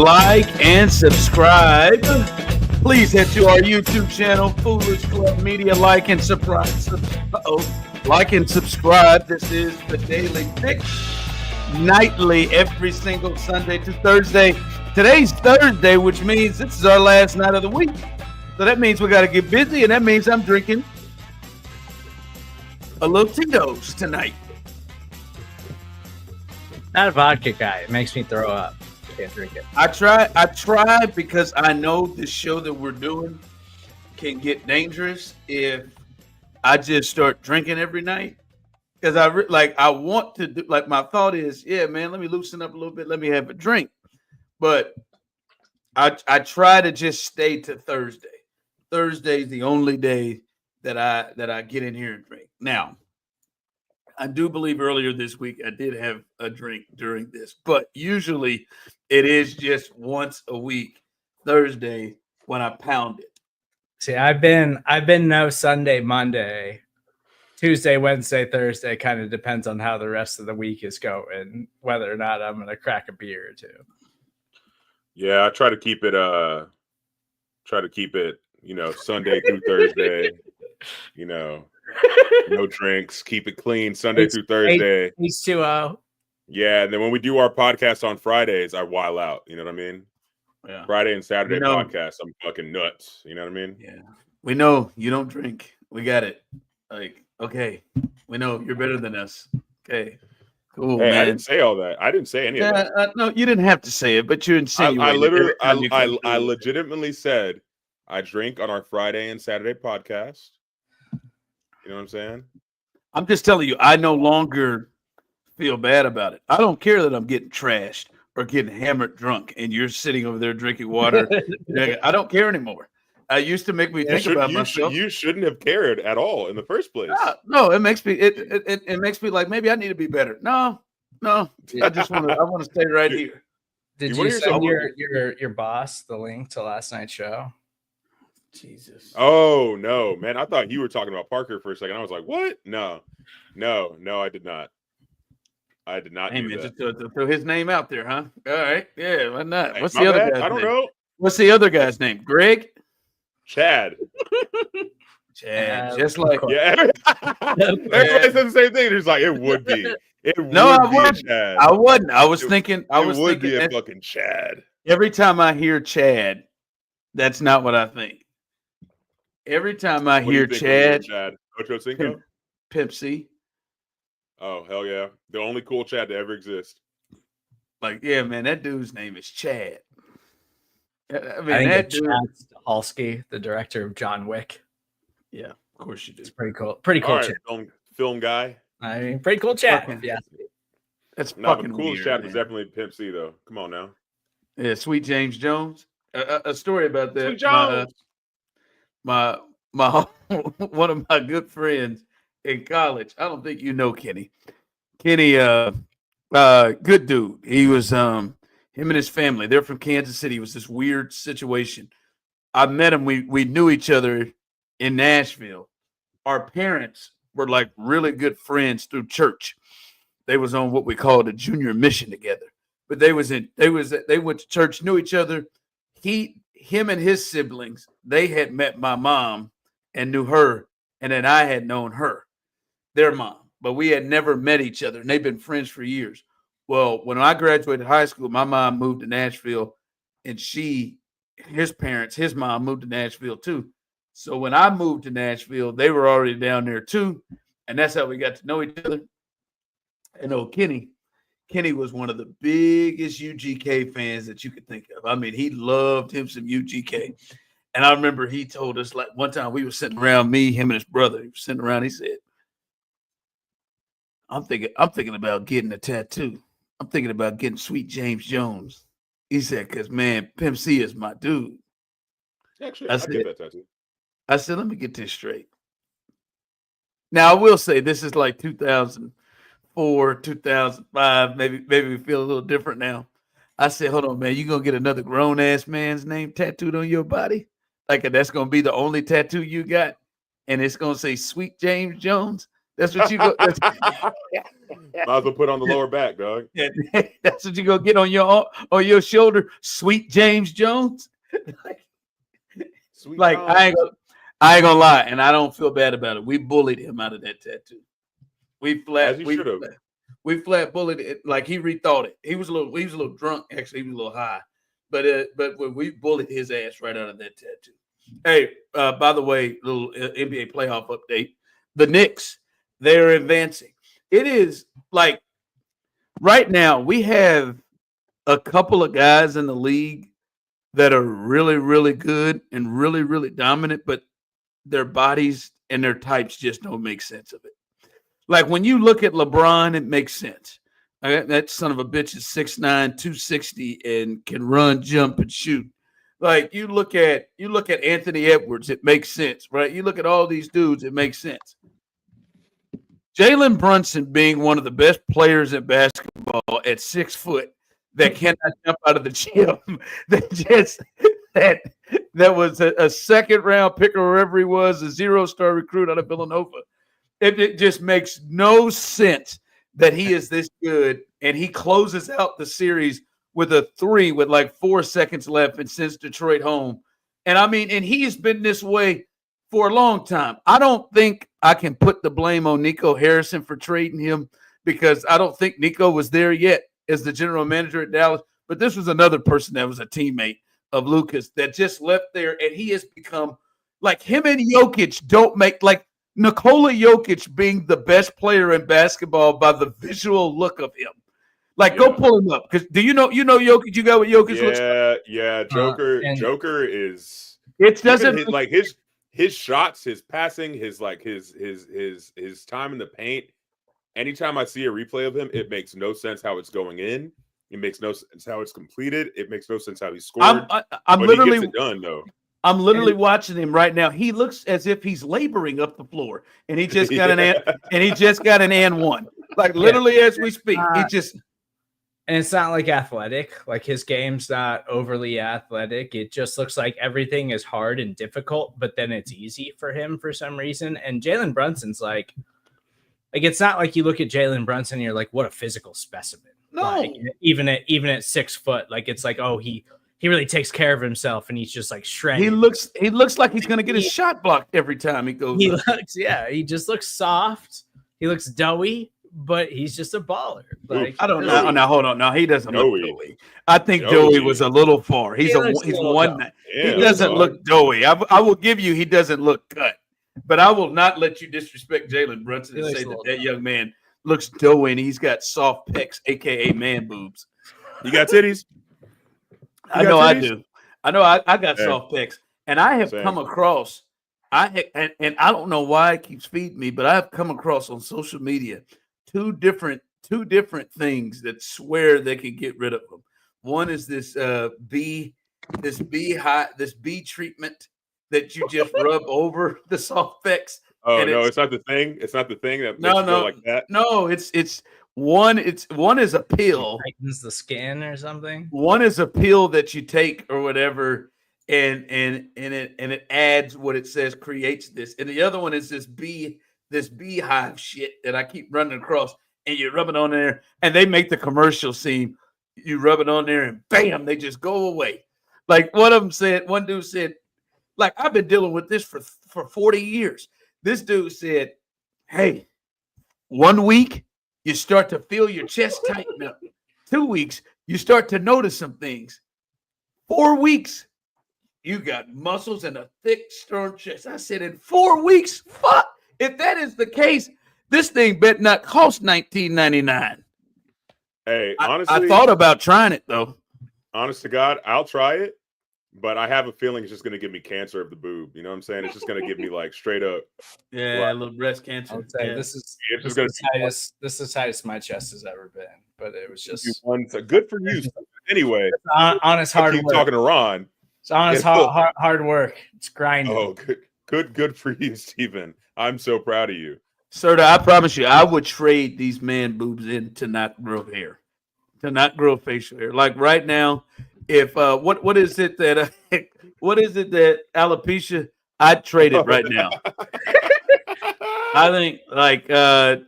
like, and subscribe. Please head to our YouTube channel, Foolish Club Media. Like and subscribe. Like and subscribe. This is the Daily Fix, nightly, every single Sunday to Thursday. Today's Thursday, which means this is our last night of the week. So that means we got to get busy, and that means I'm drinking a little Tito's tonight. Not a vodka guy. It makes me throw up. Can't drink it. I try because I know this show that we're doing can get dangerous if I just start drinking every night. Because I want to do, like, my thought is, yeah, man, let me loosen up a little bit. Let me have a drink. But I try to just stay to Thursday. Thursday's the only day that I get in here and drink. Now, I do believe earlier this week I did have a drink during this, but usually it is just once a week, Thursday, when I pound it. See, I've been no Sunday, Monday, Tuesday, Wednesday, Thursday. Kind of depends on how the rest of the week is going, whether or not I'm going to crack a beer or two. Yeah, I try to keep it Sunday through Thursday, no drinks, keep it clean Sunday through Thursday. He's 2-0. Yeah, and then when we do our podcast on Fridays, I while out. You know what I mean? Yeah. Friday and Saturday podcast, I'm fucking nuts. You know what I mean? Yeah. We know you don't drink. We got it. Like, okay. We know you're better than us. Okay. Cool, hey, man. I didn't say all that. I didn't say any of that. No, you didn't have to say it, but you insinuated. I legitimately said I drink on our Friday and Saturday podcast. You know what I'm saying? I'm just telling you, I no longer feel bad about it. I don't care that I'm getting trashed or getting hammered drunk and you're sitting over there drinking water. I don't care anymore. It used to make me think about myself. You shouldn't have cared at all in the first place. No, it makes me it makes me like maybe I need to be better. No. I want to stay right here. Did you send your boss the link to last night's show? Jesus. Oh no, man! I thought you were talking about Parker for a second. I was like, "What? No, I did not. I did not." Hey, do man, that. just to throw his name out there, huh? All right, yeah, why not? Hey, What's the other guy's I don't name? know. What's the other guy's name? Greg? Chad. Chad, just like yeah. Everybody said the same thing. He's like, it would be. I wasn't. Chad. I wasn't. I was thinking. It would be a fucking Chad. Every time I hear Chad, that's not what I think. Every time I hear Chad, Ocho Cinco? Pimp C. Oh, hell yeah. The only cool Chad to ever exist. Like, yeah, man, that dude's name is Chad. I mean, that dude, Chad Stahelski, the director of John Wick. Yeah, of course you do. It's pretty cool. Pretty cool right, Chad. Film guy. I mean, pretty cool Chad. If you ask me. That's fucking the coolest Chad was definitely Pimp C, though. Come on now. Yeah, Sweet James Jones. A story about that. Sweet Jones. My one of my good friends in college. I don't think you know Kenny. Kenny, good dude. He was him and his family. They're from Kansas City. It was this weird situation. I met him. We knew each other in Nashville. Our parents were like really good friends through church. They was on what we called a junior mission together. But they went to church, knew each other. Him and his siblings, they had met my mom and knew her, and then I had known her, their mom, but we had never met each other, and they've been friends for years. Well, when I graduated high school, my mom moved to Nashville, and his mom moved to Nashville too. So when I moved to Nashville, they were already down there too, and that's how we got to know each other. And Kenny was one of the biggest UGK fans that you could think of. I mean, he loved him some UGK. And I remember he told us, like, one time we were sitting around, him and his brother. He was sitting around. He said, I'm thinking about getting a tattoo. I'm thinking about getting Sweet James Jones. He said, because, man, Pimp C is my dude. Actually, I get that tattoo. I said, let me get this straight. Now, I will say this is like 2004, 2005. Maybe we feel a little different now. I said, hold on, man. You going to get another grown-ass man's name tattooed on your body? Like, that's going to be the only tattoo you got? And it's going to say Sweet James Jones? That's what you go. Might as well put on the lower back, dog. That's what you go get on your shoulder, sweet James Jones. Sweet Like Tom. I ain't gonna lie, and I don't feel bad about it. We bullied him out of that tattoo. We flat bullied it. Like he rethought it. He was a little drunk. Actually, he was a little high, but when we bullied his ass right out of that tattoo. Hey, by the way, little NBA playoff update. The Knicks, they're advancing. It is like right now we have a couple of guys in the league that are really, really good and really, really dominant, but their bodies and their types just don't make sense of it. Like when you look at LeBron, it makes sense. That son of a bitch is 6'9", 260 and can run, jump, and shoot. Like you look at Anthony Edwards, it makes sense, right? You look at all these dudes, it makes sense. Jalen Brunson being one of the best players in basketball at 6 foot that cannot jump out of the gym, that was a second round pick or wherever he was, a 0-star recruit out of Villanova. It just makes no sense that he is this good, and he closes out the series with a 3 with like 4 seconds left and sends Detroit home. And I mean, and he's been this way for a long time. I don't think I can put the blame on Nico Harrison for trading him because I don't think Nico was there yet as the general manager at Dallas. But this was another person that was a teammate of Lucas that just left there, and he has become like him and Jokic don't make like Nikola Jokic being the best player in basketball by the visual look of him. Like, go pull him up because do you know Jokic? You got what Jokic looks like? Yeah. Joker is. It doesn't like his shots, his passing, his time in the paint. Anytime I see a replay of him, it makes no sense how it's going in. It makes no sense how it's completed. It makes no sense how he scored. I'm literally he gets it done though. I'm literally watching him right now. He looks as if he's laboring up the floor, and he just got an and one. Like literally as we speak, he just. And it's not like athletic. Like his game's not overly athletic. It just looks like everything is hard and difficult, but then it's easy for him for some reason. And Jalen Brunson's like it's not like you look at Jalen Brunson and you're like, what a physical specimen. No, like, even at 6 foot, like it's like, oh, he really takes care of himself and he's just like shredded. He looks like he's gonna get his shot blocked every time he goes. He just looks soft. He looks doughy. But he's just a baller. Like I don't know. Now hold on. No, he doesn't look doughy. I think doughy was a little far. He's one. He doesn't look doughy. I will give you. He doesn't look cut. But I will not let you disrespect Jalen Brunson and say that young man looks doughy and he's got soft pecs, aka man boobs. You got titties? I know I do. I know I got soft pecs, and I have come across. And I don't know why it keeps feeding me, but I have come across on social media. Two different things that swear they can get rid of them. One is this bee treatment that you just rub over the soft pecs. Oh no, it's not the thing. It's not the thing that makes you feel like that. No, it's one is a pill. Tightens the skin or something. One is a pill that you take or whatever, and it adds what it says creates this, and the other one is this beehive shit that I keep running across, and you rub it on there, and they make the commercial scene. You rub it on there, and bam, they just go away. Like one dude said, like I've been dealing with this for 40 years. This dude said, hey, 1 week you start to feel your chest tighten up. 2 weeks you start to notice some things. 4 weeks you got muscles and a thick, strong chest. I said in 4 weeks, fuck. If that is the case, this thing better not cost $19.99. Hey, honestly, I thought about trying it though. Honest to God, I'll try it, but I have a feeling it's just going to give me cancer of the boob. You know what I'm saying? It's just going to give me like straight up, a little breast cancer. I would say this is the tightest my chest has ever been. But it was just good for you. Anyway, honest hard work. Talking to Ron. It's honest hard work. It's grinding. Oh, good for you, Stephen. I'm so proud of you. Serda, I promise you, I would trade these man boobs in to not grow hair, to not grow facial hair. Like right now, if what is it that alopecia? I'd trade it right now. I think like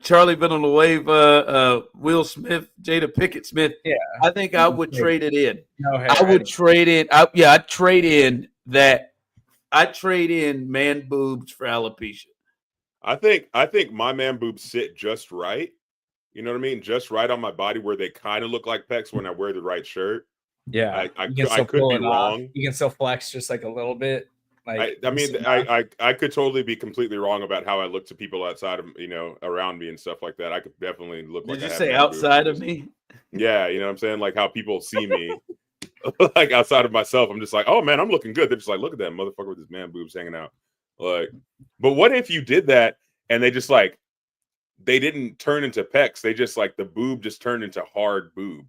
Charlie Villanueva, Will Smith, Jada Pickett Smith. Yeah. I think I would trade it in. No hair. I would trade in. I'd trade in that. I'd trade in man boobs for alopecia. I think my man boobs sit just right. You know what I mean? Just right on my body where they kind of look like pecs when I wear the right shirt. Yeah, I could be wrong. You can still flex just like a little bit. Like I could totally be completely wrong about how I look to people outside of around me and stuff like that. I could definitely look. Did like you say outside of me? Yeah, you know what I'm saying? Like how people see me, like outside of myself. I'm just like, oh man, I'm looking good. They're just like, look at that motherfucker with his man boobs hanging out. Like, but what if you did that and they just like they didn't turn into pecs? They just like the boob just turned into hard boob.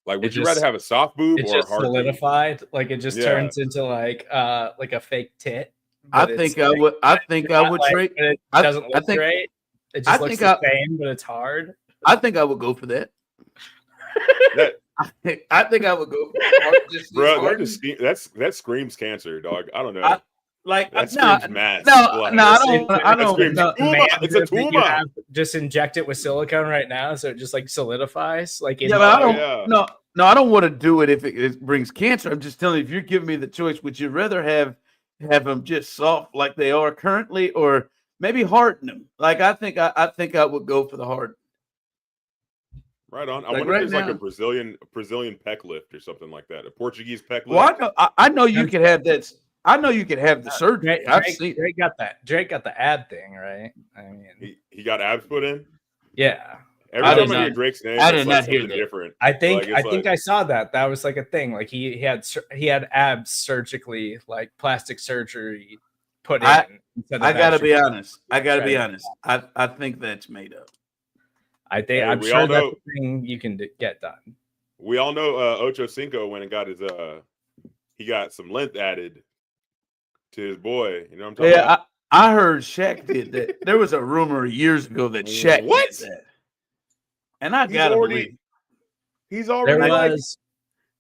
Like, would you rather have a soft boob or a hard solidified? boob? Like it just turns into like a fake tit. I think I would trade. It doesn't look great. It just looks the same, but it's hard. I think I would go for that. I think I would go for that. Bro, that screams cancer, dog. I don't know. That screams mass. I don't. It's a tumor. Just inject it with silicone right now, so it just like solidifies. Like but I don't. No, I don't want to do it if it brings cancer. I'm just telling you, if you're giving me the choice, would you rather have them just soft like they are currently, or maybe harden them? Like I think I would go for the hard. Right on. I wonder if there's like a Brazilian pec lift or something like that. A Portuguese pec lift. Well, I know you could have that. I know you could have the surgery. I've seen. Drake got that. Drake got the ab thing, right? I mean, he got abs put in. Yeah. Every time I hear Drake's name, I did not hear that. Different. I think I saw that. That was like a thing. Like he had abs surgically, like plastic surgery put in. I gotta be honest. I think that's made up. I'm sure that's a thing you can get done. We all know Ocho Cinco went and got his he got some length added to his boy. You know what I'm talking about? I heard Shaq did that. There was a rumor years ago that Shaq did that. And I gotta believe he's already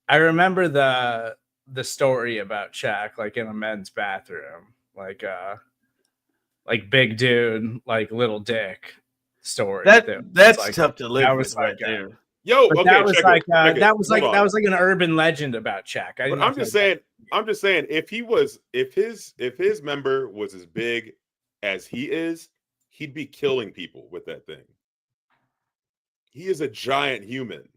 I remember the story about Shaq, like in a men's bathroom, like big dude, like little dick story. That's like, tough to live with right there. Yo, but okay, that was like an urban legend about Shaq. I'm just saying, if his member was as big as he is, he'd be killing people with that thing. He is a giant human.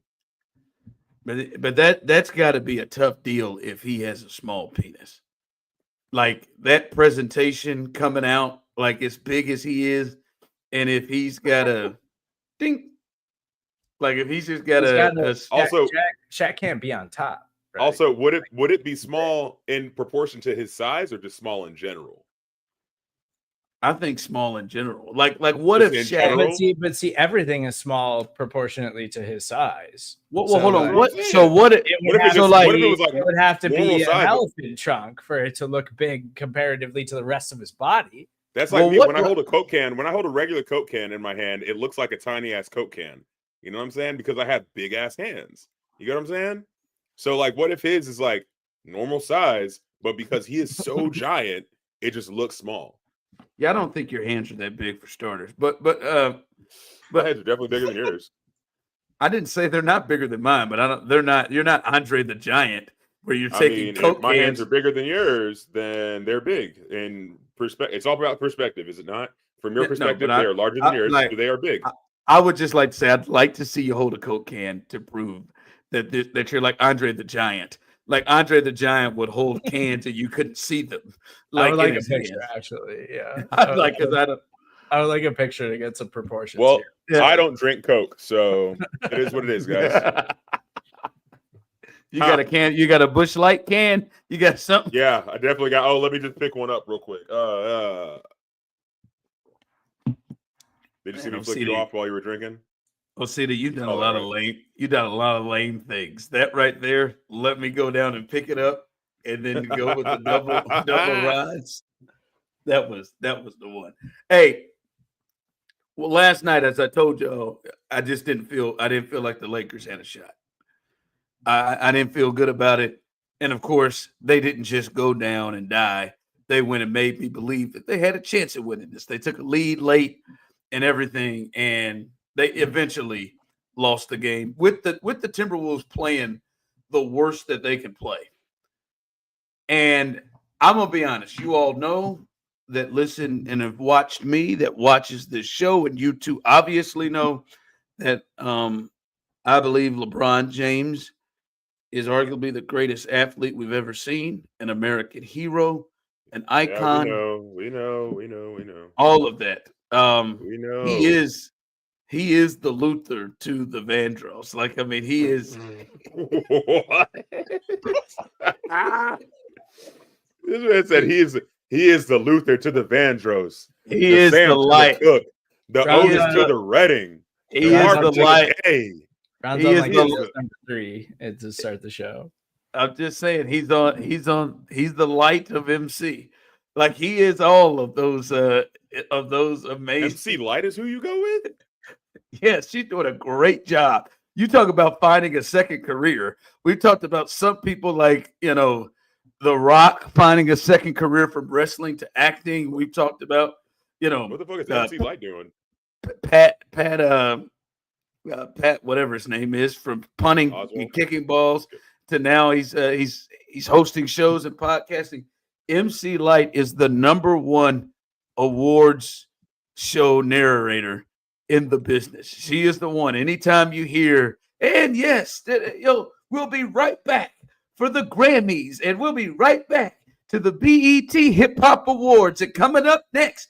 But that's got to be a tough deal if he has a small penis. Like that presentation coming out like as big as he is, and if he's got a ding, like if he's just got also Shaq can't be on top. Right? Also, would it be small in proportion to his size or just small in general? I think small in general. Like what if Shaq? But see, everything is small proportionately to his size. Well, hold on. What? So what? It would have to be an elephant trunk for it to look big comparatively to the rest of his body. That's like me when I hold a Coke can. When I hold a regular Coke can in my hand, it looks like a tiny ass Coke can. You know what I'm saying? Because I have big ass hands. You get what I'm saying? So like, what if his is like normal size, but because he is so giant, it just looks small. Yeah, I don't think your hands are that big for starters, but my hands are definitely bigger than yours. I didn't say they're not bigger than mine, but they're not. You're not Andre the Giant, where you're taking Coke if my hands are bigger than yours, then they're big. And it's all about perspective, is it not? From your perspective, they are larger than yours, so they are big. I would just like to say, I'd like to see you hold a Coke can to prove that you're like Andre the Giant. Like Andre the Giant would hold cans and you couldn't see them. Like I would like a picture, actually. Yeah, I would like a picture to get some proportions. Well, yeah. I don't drink Coke, so it is what it is, guys. You got a can. You got a Busch Light can. You got something. Yeah, I definitely got. Oh, let me just pick one up real quick. Did you see me flick you off while you were drinking? Osita, you've done a lot of lame. You done a lot of lame things. That right there, let me go down and pick it up, and then go with the double rise. That was the one. Hey, well, last night, as I told y'all, I didn't feel like the Lakers had a shot. I didn't feel good about it, and of course, they didn't just go down and die. they went and made me believe that they had a chance at winning this. They took a lead late and everything, and they eventually lost the game with the Timberwolves playing the worst that they can play. And I'm gonna be honest, you all know that listen and have watched me, that watches this show, and you two obviously know that I believe LeBron James is arguably the greatest athlete we've ever seen, an American hero, an icon. Yeah, we know. All of that. We know. He is the Luther to the Vandross. Like, I mean, he is. What? This man said he is the Luther to the Vandross. He is Sam the to light. the Cook, the Brown Otis to the Redding. He is Martin the to light. A. Rounds He on is like the- number 3 to start the show. I'm just saying he's the light of MC. Like, he is all of those amazing. MC Light is who you go with? Yes, she's doing a great job. You talk about finding a second career. We've talked about some people like, The Rock finding a second career from wrestling to acting. We've talked about, What the fuck is MC Light doing? Pat, whatever his name is, from punting Oswald. and kicking balls to now he's hosting shows and podcasting. MC Light is the number 1 awards show narrator in the business. She is the one. Anytime you hear, and yes, we'll be right back for the Grammys, and we'll be right back to the BET Hip Hop Awards. And coming up next,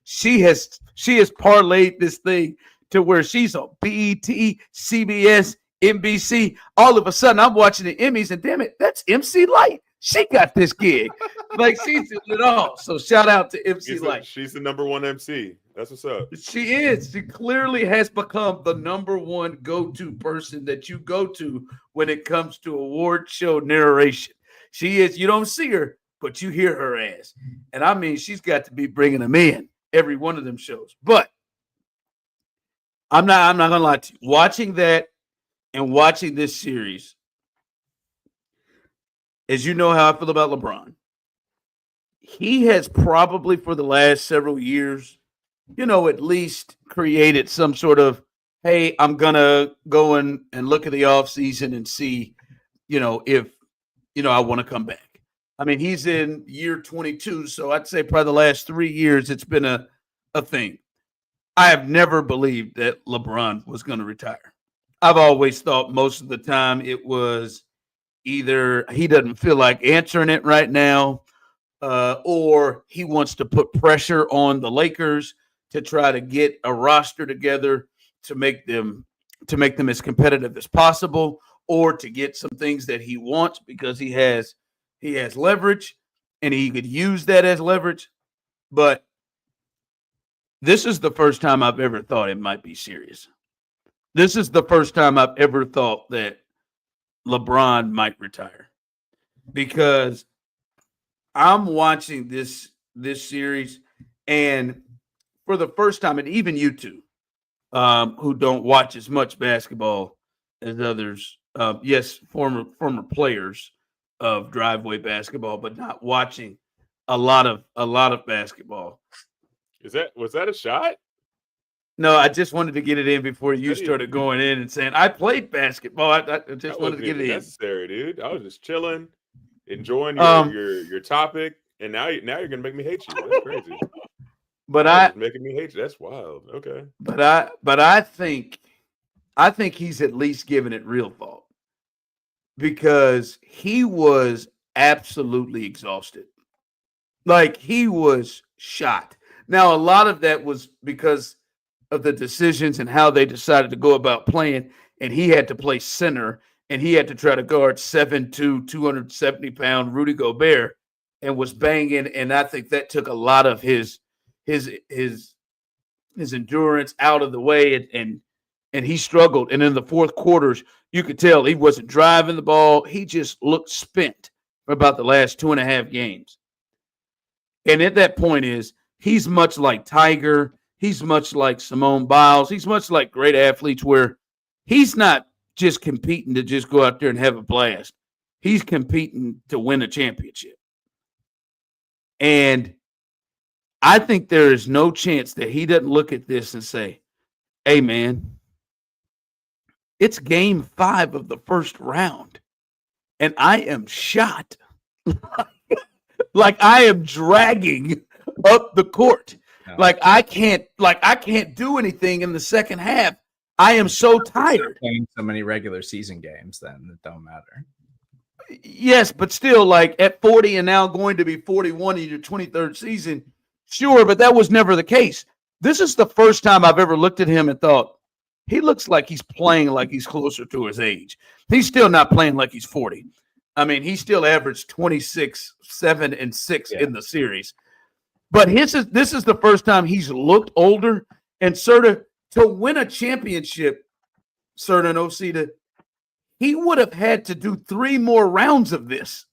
she has parlayed this thing to where she's on BET, CBS, NBC. All of a sudden, I'm watching the Emmys, and damn it, that's MC Light. She got this gig. Like, she's doing it all. So shout out to MC Light. She's the number 1 MC. That's what's up. She is. She clearly has become the number 1 go-to person that you go to when it comes to award show narration. She is. You don't see her, but you hear her ass. And I mean, she's got to be bringing them in every one of them shows. But I'm not gonna lie to you. Watching that and watching this series, as you know how I feel about LeBron, he has probably for the last several years, at least created some sort of, hey, I'm going to go and look at the offseason and see, if, I want to come back. I mean, he's in year 22, so I'd say probably the last 3 years it's been a thing. I have never believed that LeBron was going to retire. I've always thought most of the time it was either he doesn't feel like answering it right now, or he wants to put pressure on the Lakers to try to get a roster together to make them as competitive as possible, or to get some things that he wants because he has leverage and he could use that as leverage. But this is the first time I've ever thought it might be serious. This is the first time I've ever thought that LeBron might retire, because I'm watching this series, and for the first time, and even you two, who don't watch as much basketball as others, yes, former players of driveway basketball, but not watching a lot of basketball. Was that a shot? No, I just wanted to get it in before you started going in and saying I played basketball. I just wanted to get it in. Necessary, dude. I was just chilling, enjoying your topic, and now you're gonna make me hate you. That's crazy. But making me hate you. That's wild. Okay. But I think he's at least given it real thought, because he was absolutely exhausted. Like, he was shot. Now, a lot of that was because of the decisions and how they decided to go about playing, and he had to play center, and he had to try to guard 7'2", 270-pound Rudy Gobert, and was banging. And I think that took a lot of his endurance out of the way, and he struggled. And in the fourth quarters, you could tell he wasn't driving the ball. He just looked spent for about the last 2.5 games. And at that point he's much like Tiger. He's much like Simone Biles. He's much like great athletes, where he's not just competing to just go out there and have a blast. He's competing to win a championship. And I think there is no chance that he doesn't look at this and say, hey, man, it's game 5 of the first round, and I am shot. Like I am dragging up the court. No. Like I can't do anything in the second half. I am so tired. Playing so many regular season games then that don't matter. Yes, but still, like at 40 and now going to be 41 in your 23rd season, sure, but that was never the case. This is the first time I've ever looked at him and thought, he looks like he's playing like he's closer to his age. He's still not playing like he's 40. I mean, he still averaged 26, 7, and 6 in the series. But this is the first time he's looked older. And Serda, to win a championship, Serda and Osita, he would have had to do 3 more rounds of this.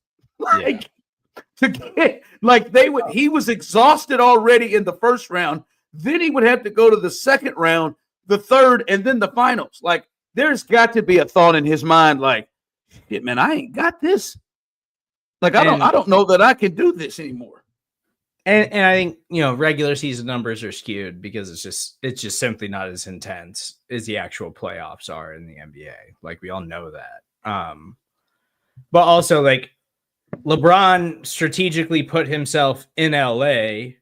He was exhausted already in the first round. Then he would have to go to the second round, the third, and then the finals. Like, there's got to be a thought in his mind, like, shit, man, I ain't got this. Like, I don't know that I can do this anymore. And I think, regular season numbers are skewed because it's just simply not as intense as the actual playoffs are in the NBA. Like, we all know that. But also, like, LeBron strategically put himself in LA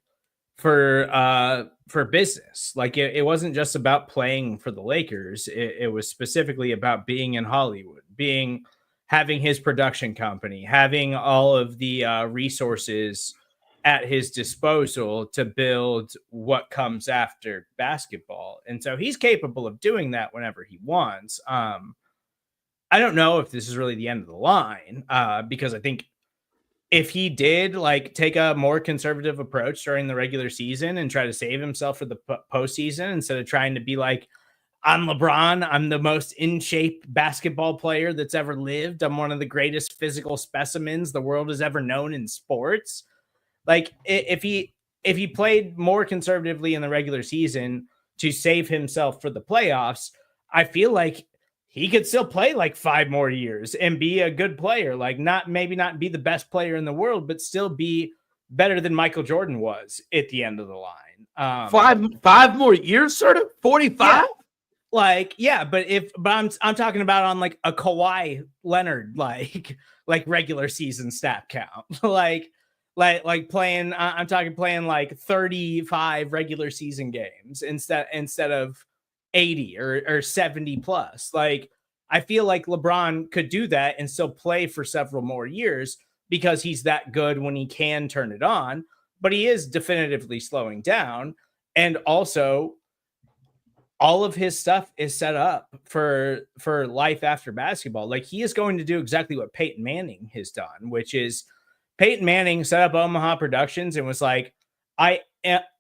for business. Like, it wasn't just about playing for the Lakers. It was specifically about being in Hollywood, having his production company, having all of the resources at his disposal to build what comes after basketball. And so he's capable of doing that whenever he wants. I don't know if this is really the end of the line, because I think if he did like take a more conservative approach during the regular season and try to save himself for the postseason, instead of trying to be like, I'm LeBron, I'm the most in shape basketball player that's ever lived, I'm one of the greatest physical specimens the world has ever known in sports. Like, if he played more conservatively in the regular season to save himself for the playoffs, I feel like he could still play like 5 more years and be a good player. Like, maybe not be the best player in the world, but still be better than Michael Jordan was at the end of the line. 5 more years, sort of 45. Yeah. But I'm talking about on like a Kawhi Leonard like regular season stat count, like playing. I'm talking playing like 35 regular season games instead of 80 or 70 plus. Like, I feel like LeBron could do that and still play for several more years because he's that good when he can turn it on, but he is definitively slowing down. And also, all of his stuff is set up for life after basketball. Like, he is going to do exactly what Peyton Manning has done, which is Peyton Manning set up Omaha Productions and was like,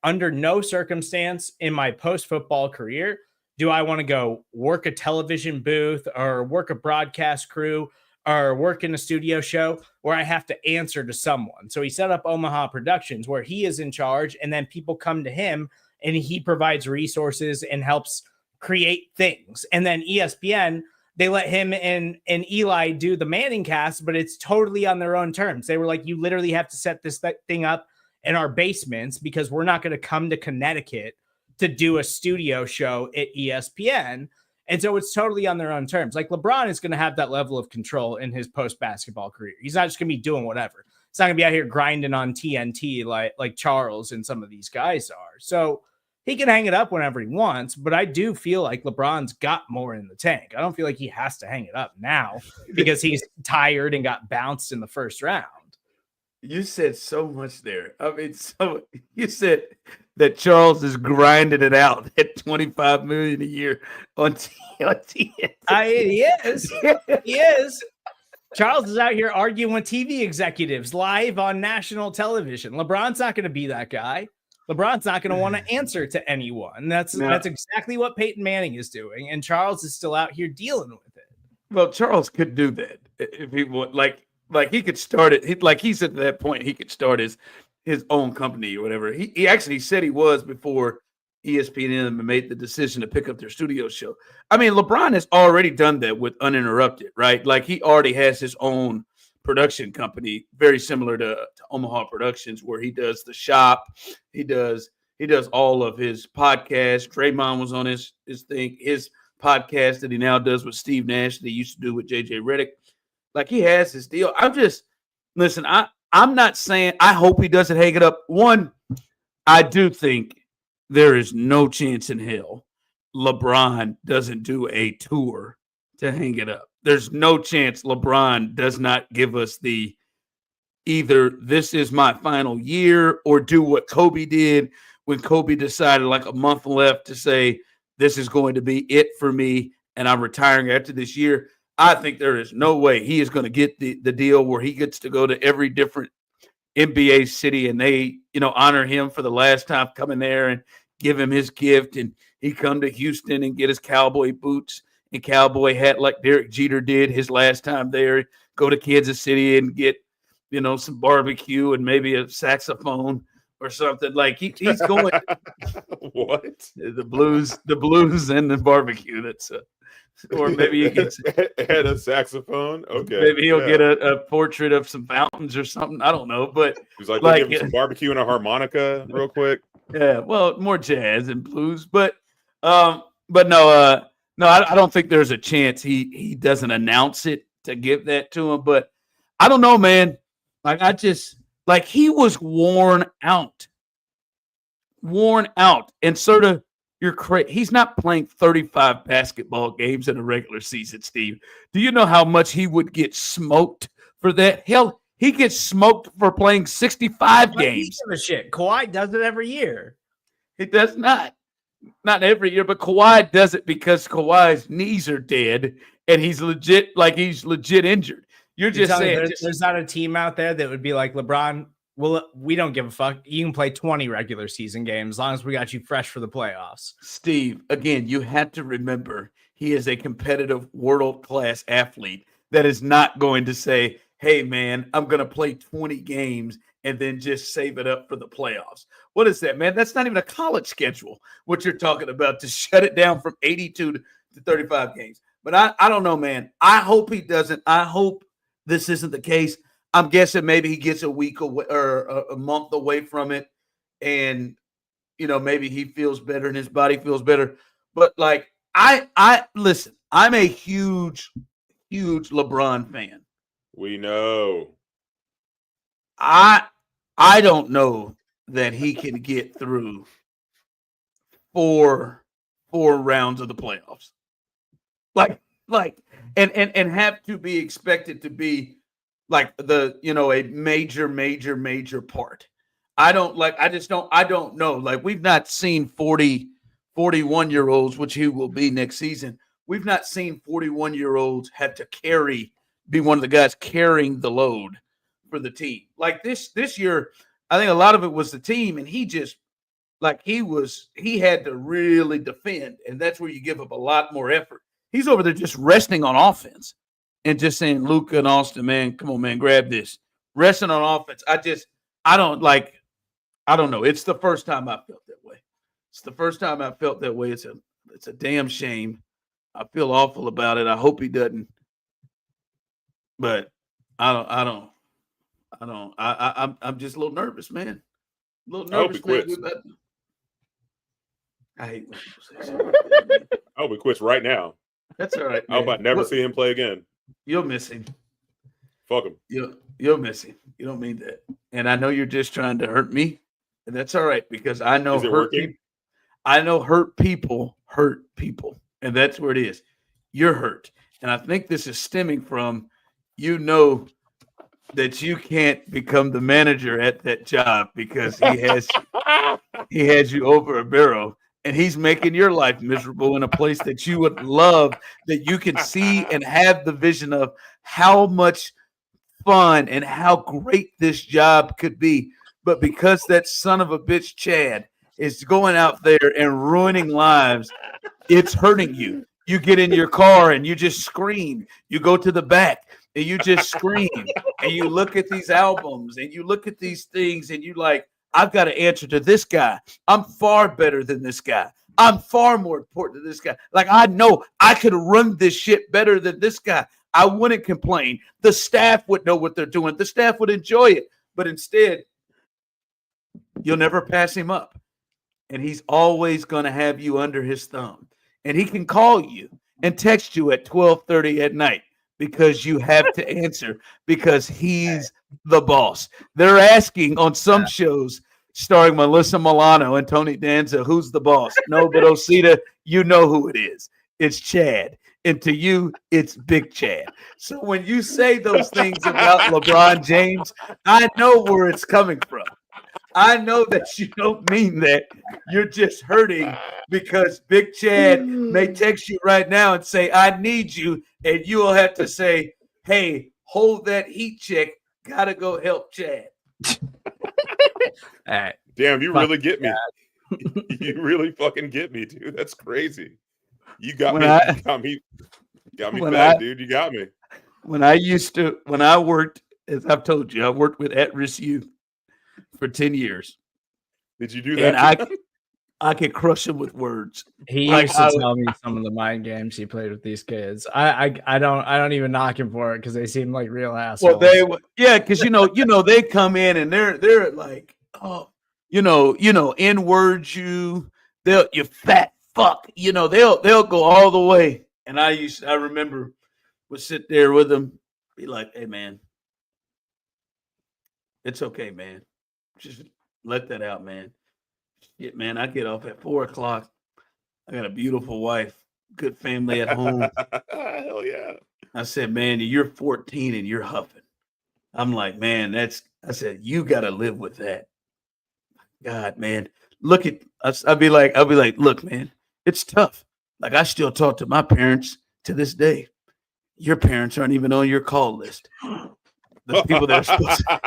under no circumstance in my post-football career do I want to go work a television booth or work a broadcast crew or work in a studio show where I have to answer to someone. So he set up Omaha Productions where he is in charge, and then people come to him and he provides resources and helps create things. And then ESPN, they let him and Eli do the Manning cast, but it's totally on their own terms. They were like, you literally have to set this thing up in our basements because we're not going to come to Connecticut to do a studio show at ESPN. And so it's totally on their own terms. Like, LeBron is going to have that level of control in his post-basketball career. He's not just going to be doing whatever. He's not going to be out here grinding on TNT like Charles and some of these guys are. So he can hang it up whenever he wants, but I do feel like LeBron's got more in the tank. I don't feel like he has to hang it up now because he's tired and got bounced in the first round. You said so much there. I mean, you said that Charles is grinding it out at $25 million a year on TNT. He is. He is. Charles is out here arguing with TV executives live on national television. LeBron's not going to be that guy. LeBron's not going to want to answer to anyone. That's exactly what Peyton Manning is doing, and Charles is still out here dealing with it. Well, Charles could do that if he would. Like he could start it. Like he's at that point, he could start his own company or whatever. He actually said he was before ESPN made the decision to pick up their studio show. I mean, LeBron has already done that with Uninterrupted, right? Like, he already has his own production company, very similar to Omaha Productions, where he does the shop. He does all of his podcasts. Draymond was on his podcast that he now does with Steve Nash that he used to do with JJ Redick. Like, he has his deal. I'm not saying I hope he doesn't hang it up. One, I do think there is no chance in hell LeBron doesn't do a tour to hang it up. There's no chance LeBron does not give us the either this is my final year or do what Kobe did when Kobe decided like a month left to say, this is going to be it for me and I'm retiring after this year. I think there is no way he is going to get the deal where he gets to go to every different NBA city and they, honor him for the last time coming there and give him his gift. And he come to Houston and get his cowboy boots and cowboy hat like Derek Jeter did his last time there. Go to Kansas City and get, some barbecue and maybe a saxophone or something. Like he's going. What? The blues and the barbecue. That's or maybe he gets had a saxophone. Okay, maybe he'll get a portrait of some fountains or something. I don't know, but he's like give him some barbecue and a harmonica real quick. Yeah, well, more jazz and blues, but no, I don't think there's a chance he doesn't announce it to give that to him. But I don't know, man. Like he was worn out, and sort of. You're crazy. He's not playing 35 basketball games in a regular season, Steve. Do you know how much he would get smoked for that? Hell, he gets smoked for playing 65 games. Give a shit. Kawhi does it every year. He does not. Not every year, but Kawhi does it because Kawhi's knees are dead and he's legit injured. You're just saying there's not a team out there that would be like, LeBron, well, we don't give a fuck. You can play 20 regular season games as long as we got you fresh for the playoffs. Steve, again, you have to remember he is a competitive world-class athlete that is not going to say, hey, man, I'm going to play 20 games and then just save it up for the playoffs. What is that, man? That's not even a college schedule, what you're talking about, to shut it down from 82 to 35 games. But I don't know, man. I hope he doesn't. I hope this isn't the case. I'm guessing maybe he gets a week away or a month away from it. And, maybe he feels better and his body feels better. But like, I listen, I'm a huge, huge LeBron fan. We know. I don't know that he can get through four rounds of the playoffs. And have to be expected to be like a major part. I don't know. Like, we've not seen 41-year-olds, which he will be next season. We've not seen 41-year-olds have to be one of the guys carrying the load for the team. Like this year, I think a lot of it was the team, and he just he had to really defend, and that's where you give up a lot more effort. He's over there just resting on offense and just saying, Luka and Austin, man, come on, man, grab this. Resting on offense. I don't know. It's the first time I felt that way. It's a damn shame. I feel awful about it. I hope he doesn't. But I'm just a little nervous, man. A little nervous. I hate when people say something. I hope he quits right now. That's all right, man. I hope I never see him play again. You'll miss him. Fuck him. You'll miss him. You don't mean that. And I know you're just trying to hurt me. And that's all right, because I know hurt people hurt people. And that's where it is. You're hurt. And I think this is stemming from, that you can't become the manager at that job because he has you over a barrel. And he's making your life miserable in a place that you would love, that you can see and have the vision of how much fun and how great this job could be. But because that son of a bitch, Chad, is going out there and ruining lives, it's hurting you. You get in your car and you just scream. You go to the back and you just scream. And you look at these albums and you look at these things and you like, I've got to answer to this guy. I'm far better than this guy. I'm far more important than this guy. Like, I know I could run this shit better than this guy. I wouldn't complain. The staff would know what they're doing. The staff would enjoy it. But instead, you'll never pass him up. And he's always going to have you under his thumb. And he can call you and text you at 12:30 at night because you have to answer because he's the boss. They're asking on some shows starring Melissa Milano and Tony Danza, who's the boss? No, but Osita, you know who it is. It's Chad. And to you, it's Big Chad. So when you say those things about LeBron James, I know where it's coming from. I know that you don't mean that. You're just hurting because Big Chad may text you right now and say, I need you. And you will have to say, hey, hold that heat check. Gotta go help Chad. All right. Damn, you really get me. You really fucking get me, dude. That's crazy. You got me. Got me bad, dude. You got me. When I worked, as I've told you, I worked with at-risk youth for 10 years. Did you do that? And I could crush him with words. He used to tell me some of the mind games he played with these kids. I don't even knock him for it because they seem like real assholes. Well, because they come in and they're like, oh, N-word you fat fuck. They'll go all the way. And I remember would sit there with them, be like, hey man, it's okay, man. Just let that out, man. Shit, man, I get off at 4:00. I got a beautiful wife, good family at home. Hell yeah. I said, man, you're 14 and you're huffing. I'm like, man, I said, you got to live with that. God, man, I'll be like, look, man, it's tough. Like I still talk to my parents to this day. Your parents aren't even on your call list. The people that are supposed to.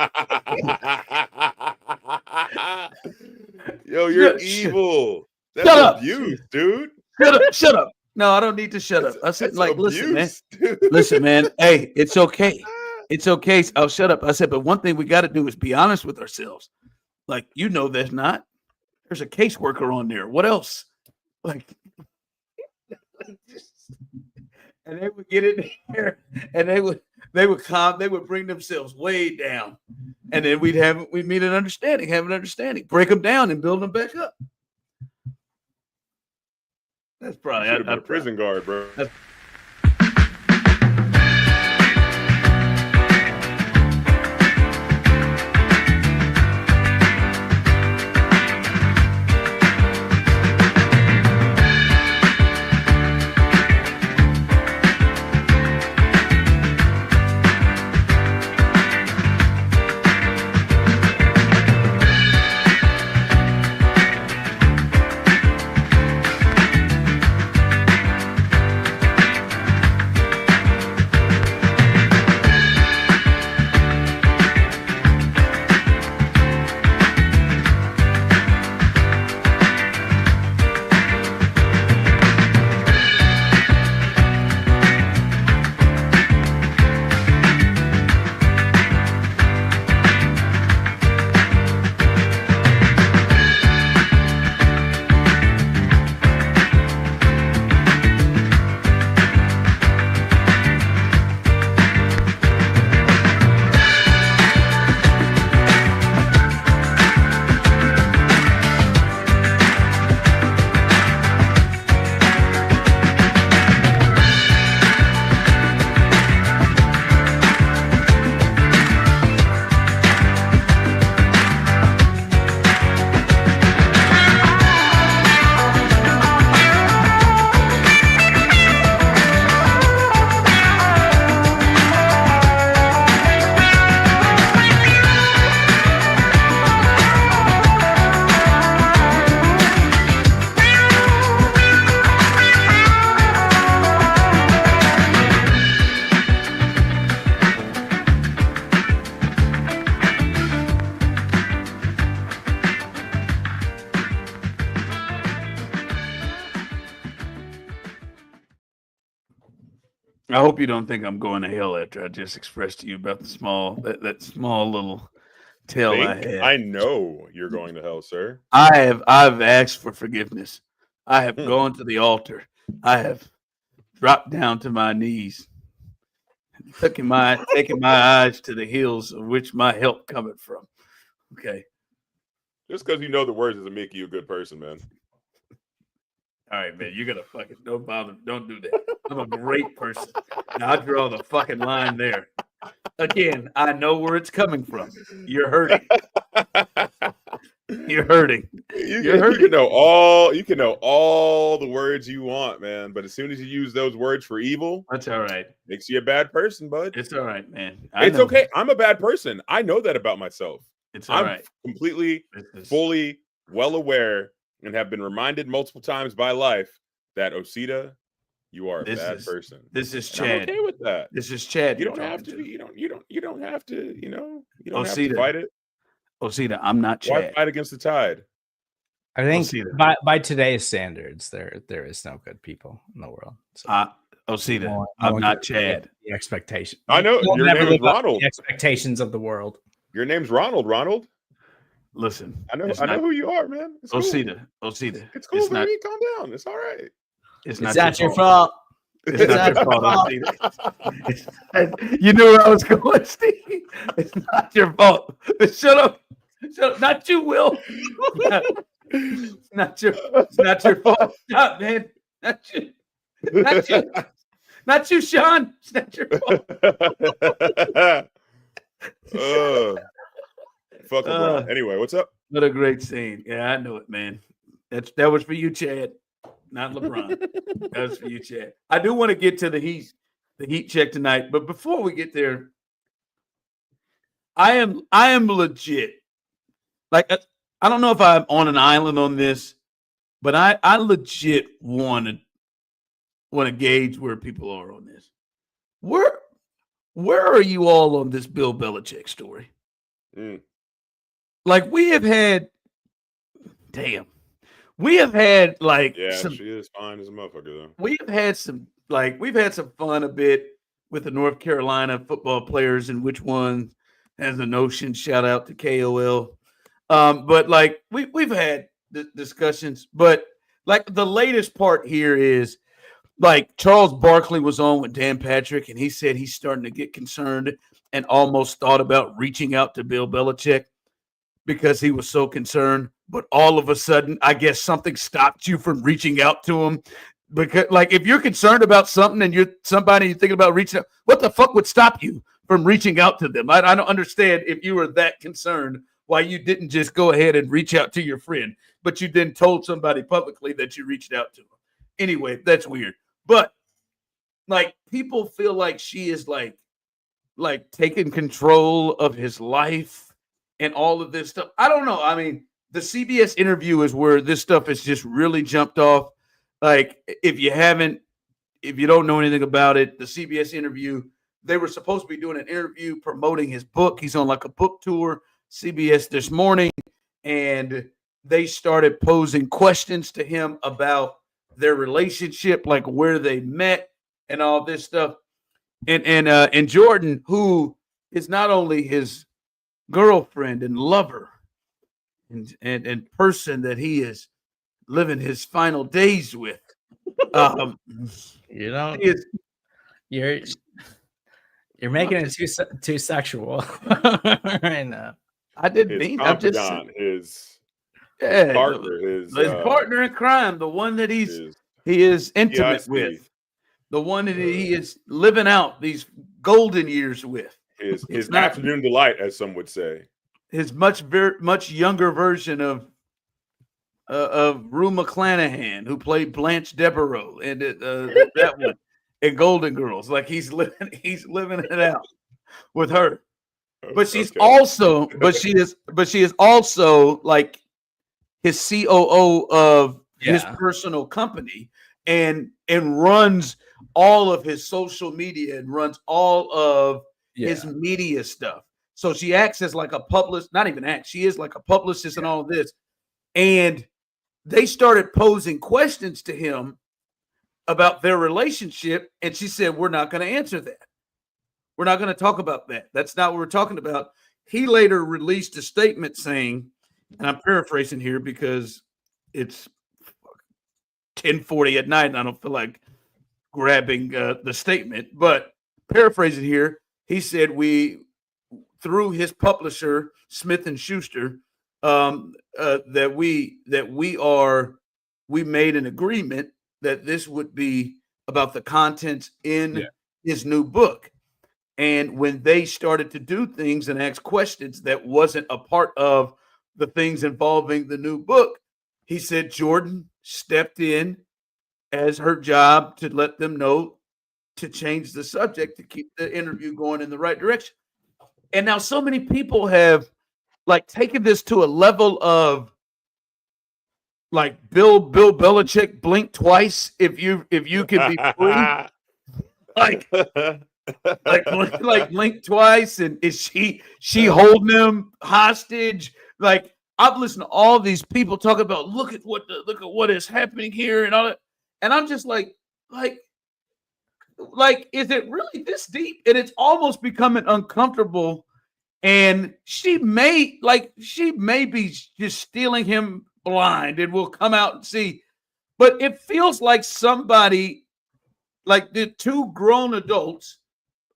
Yo, you're evil. That's abuse, dude. Shut up. No, I don't need to shut up. I said, like, abuse, listen, man. Hey, it's okay. It's okay. I'll shut up. I said, but one thing we got to do is be honest with ourselves. Like, there's not. There's a caseworker on there. What else? Like, and they would get in there, and they would bring themselves way down, and then we'd have an understanding, break them down, and build them back up. That's probably a prison guard, bro. I hope you don't think I'm going to hell after I just expressed to you about the that small little tale I had. I know you're going to hell, sir. I've asked for forgiveness. I have gone to the altar. I have dropped down to my knees taking my eyes to the hills of which my help coming from. Okay. Just because you know the words doesn't make you a good person, man. All right, man. You're gonna fucking don't bother. Don't do that. I'm a great person. Now I draw the fucking line there. Again, I know where it's coming from. You're hurting. You're hurting. You can know all the words you want, man. But as soon as you use those words for evil, that's all right. Makes you a bad person, bud. It's all right, man. It's okay. I'm a bad person. I know that about myself. It's all right. Completely, fully well aware and have been reminded multiple times by life that Osita, you are a bad person. This is Chad. I'm okay with that. This is Chad. You don't have to be. You don't have to. You don't have to fight it. Osita, I'm not Chad. Why fight against the tide? I think by today's standards, there is no good people in the world. So. Osita, I'm not Chad. The expectation. I know your name is Ronald. The expectations of the world. Your name's Ronald. Ronald. Listen, I know who you are, man. It's Osita. Cool. It's cool, baby. Calm down. It's all right. It's not your fault. It's not your fault. You knew where I was going, Steve. It's not your fault. Shut up. Not you, Will. It's not your fault. Stop, man. Not you. Not you, Sean. It's not your fault. Fuck LeBron. Anyway, what's up? What a great scene. Yeah, I know it, man. That was for you, Chad. Not LeBron. That was for you, Chad. I do want to get to the heat check tonight, but before we get there, I am legit. Like, I don't know if I'm on an island on this, but I legit want to gauge where people are on this. Where are you all on this Bill Belichick story? Like, we have had like she is fine as a motherfucker though. We've had some fun a bit with the North Carolina football players and which one has the notion. Shout out to KOL. But like we've had discussions, but like the latest part here is like Charles Barkley was on with Dan Patrick, and he said he's starting to get concerned and almost thought about reaching out to Bill Belichick because he was so concerned. But all of a sudden, I guess something stopped you from reaching out to him. Because, like, if you're concerned about something and you're thinking about reaching out, what the fuck would stop you from reaching out to them? I don't understand if you were that concerned why you didn't just go ahead and reach out to your friend, but you then told somebody publicly that you reached out to them. Anyway, that's weird. But, like, people feel like she is, like taking control of his life and all of this stuff. I don't know. I mean, the CBS interview is where this stuff has just really jumped off. Like, if you don't know anything about it, the CBS interview, they were supposed to be doing an interview promoting his book. He's on like a book tour, CBS this morning, and they started posing questions to him about their relationship, like where they met and all this stuff. And Jordan, who is not only his girlfriend and lover and person that he is living his final days with, you're making it too sexual right now. I didn't mean. I'm just his partner, his partner in crime, the one that he is intimate with, the one that he is living out these golden years with. His afternoon delight, as some would say. His much younger version of Rue McClanahan, who played Blanche Devereaux, and that one in Golden Girls. Like he's living it out with her. But she's also, she is also like his COO of his personal company, and runs all of his social media and runs all of his media stuff. So she acts as like a publicist, not even act. She is like a publicist and all of this. And they started posing questions to him about their relationship. And she said, we're not going to answer that. We're not going to talk about that. That's not what we're talking about. He later released a statement saying, and I'm paraphrasing here because it's 10:40 at night and I don't feel like grabbing the statement, but paraphrasing here, he said through his publisher Smith and Schuster, that we made an agreement that this would be about the contents in his new book. And when they started to do things and ask questions that wasn't a part of the things involving the new book, he said Jordan stepped in as her job to let them know to change the subject to keep the interview going in the right direction. And now so many people have like taken this to a level of like Bill Belichick blink twice if you can be free. like blink twice, and is she holding them hostage? Like I've listened to all these people talk about look at what is happening here and all that, and I'm just like is it really this deep? And it's almost becoming uncomfortable. And she may be just stealing him blind, and we'll come out and see. But it feels like somebody, like the two grown adults,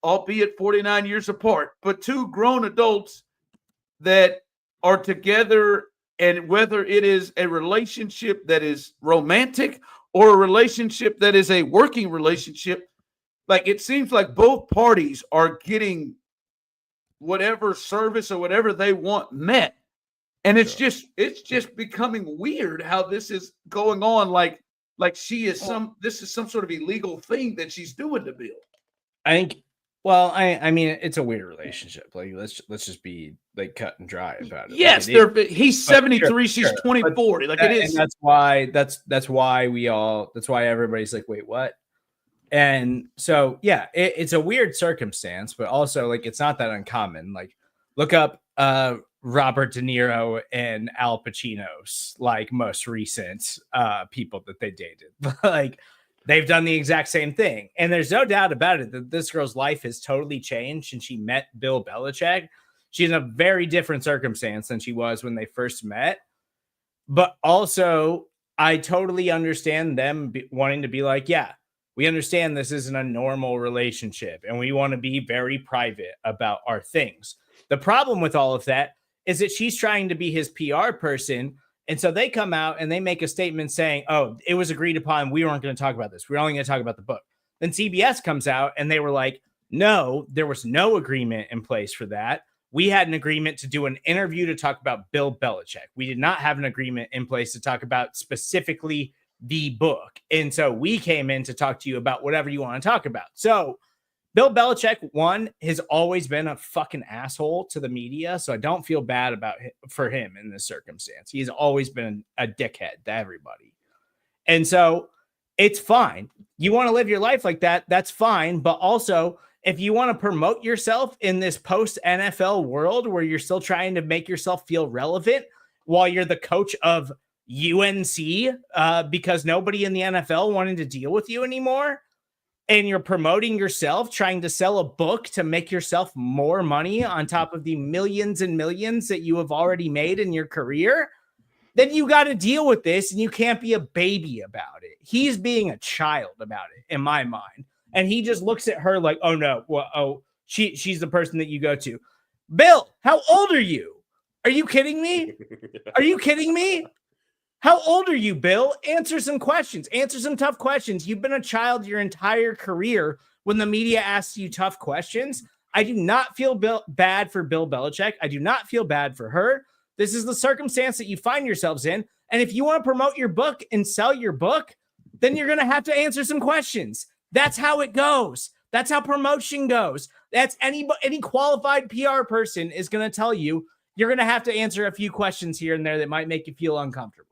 albeit 49 years apart, but two grown adults that are together, and whether it is a relationship that is romantic or a relationship that is a working relationship, like it seems like both parties are getting whatever service or whatever they want met. And it's just becoming weird how this is going on. Like this is some sort of illegal thing that she's doing to Bill. I think, well, I mean, it's a weird relationship. Like let's just be like cut and dry about it. Yes, like he's 73, she's 24. Like it is. And that's why everybody's like, wait, what? And so, yeah, it's a weird circumstance, but also like it's not that uncommon. Like, look up Robert De Niro and Al Pacino's like most recent people that they dated. Like, they've done the exact same thing, and there's no doubt about it that this girl's life has totally changed since she met Bill Belichick. She's in a very different circumstance than she was when they first met. But also, I totally understand them wanting to be like, yeah, we understand this isn't a normal relationship and we want to be very private about our things. The problem with all of that is that she's trying to be his PR person. And so they come out and they make a statement saying, oh, it was agreed upon. We weren't going to talk about this. We're only going to talk about the book. Then CBS comes out and they were like, no, there was no agreement in place for that. We had an agreement to do an interview to talk about Bill Belichick. We did not have an agreement in place to talk about specifically the book. And so we came in to talk to you about whatever you want to talk about. So Bill Belichick, one, has always been a fucking asshole to the media. So I don't feel bad for him in this circumstance. He's always been a dickhead to everybody. And so it's fine. You want to live your life like that, that's fine. But also, if you want to promote yourself in this post-NFL world where you're still trying to make yourself feel relevant while you're the coach of UNC because nobody in the NFL wanted to deal with you anymore, and you're promoting yourself, trying to sell a book to make yourself more money on top of the millions and millions that you have already made in your career, then you got to deal with this, and you can't be a baby about it. He's being a child about it, in my mind. And he just looks at her like, oh, no, well, she's the person that you go to. Bill, how old are you? Are you kidding me? Are you kidding me? How old are you, Bill? Answer some questions. Answer some tough questions. You've been a child your entire career when the media asks you tough questions. I do not feel bad for Bill Belichick. I do not feel bad for her. This is the circumstance that you find yourselves in. And if you want to promote your book and sell your book, then you're going to have to answer some questions. That's how it goes. That's how promotion goes. That's any qualified PR person is going to tell you you're going to have to answer a few questions here and there that might make you feel uncomfortable.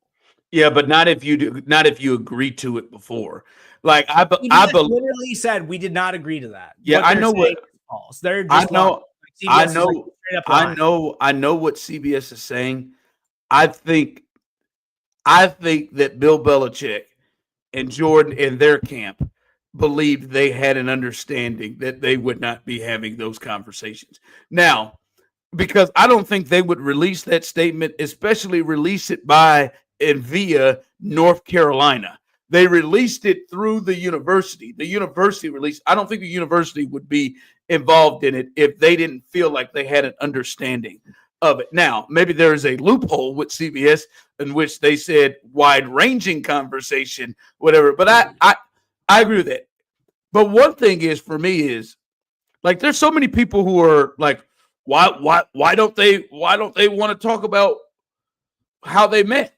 Yeah, but not if you agree to it before. Like I literally said we did not agree to that. Yeah, I know what false. They're just I know what CBS is saying. I think that Bill Belichick and Jordan in their camp believed they had an understanding that they would not be having those conversations. Now, because I don't think they would release that statement, especially release it by and via North Carolina. They released it through the university. The university released. I don't think the university would be involved in it if they didn't feel like they had an understanding of it. Now, maybe there is a loophole with CBS in which they said wide-ranging conversation, whatever. But I agree with that. But one thing is for me is like there's so many people who are like, why don't they want to talk about how they met?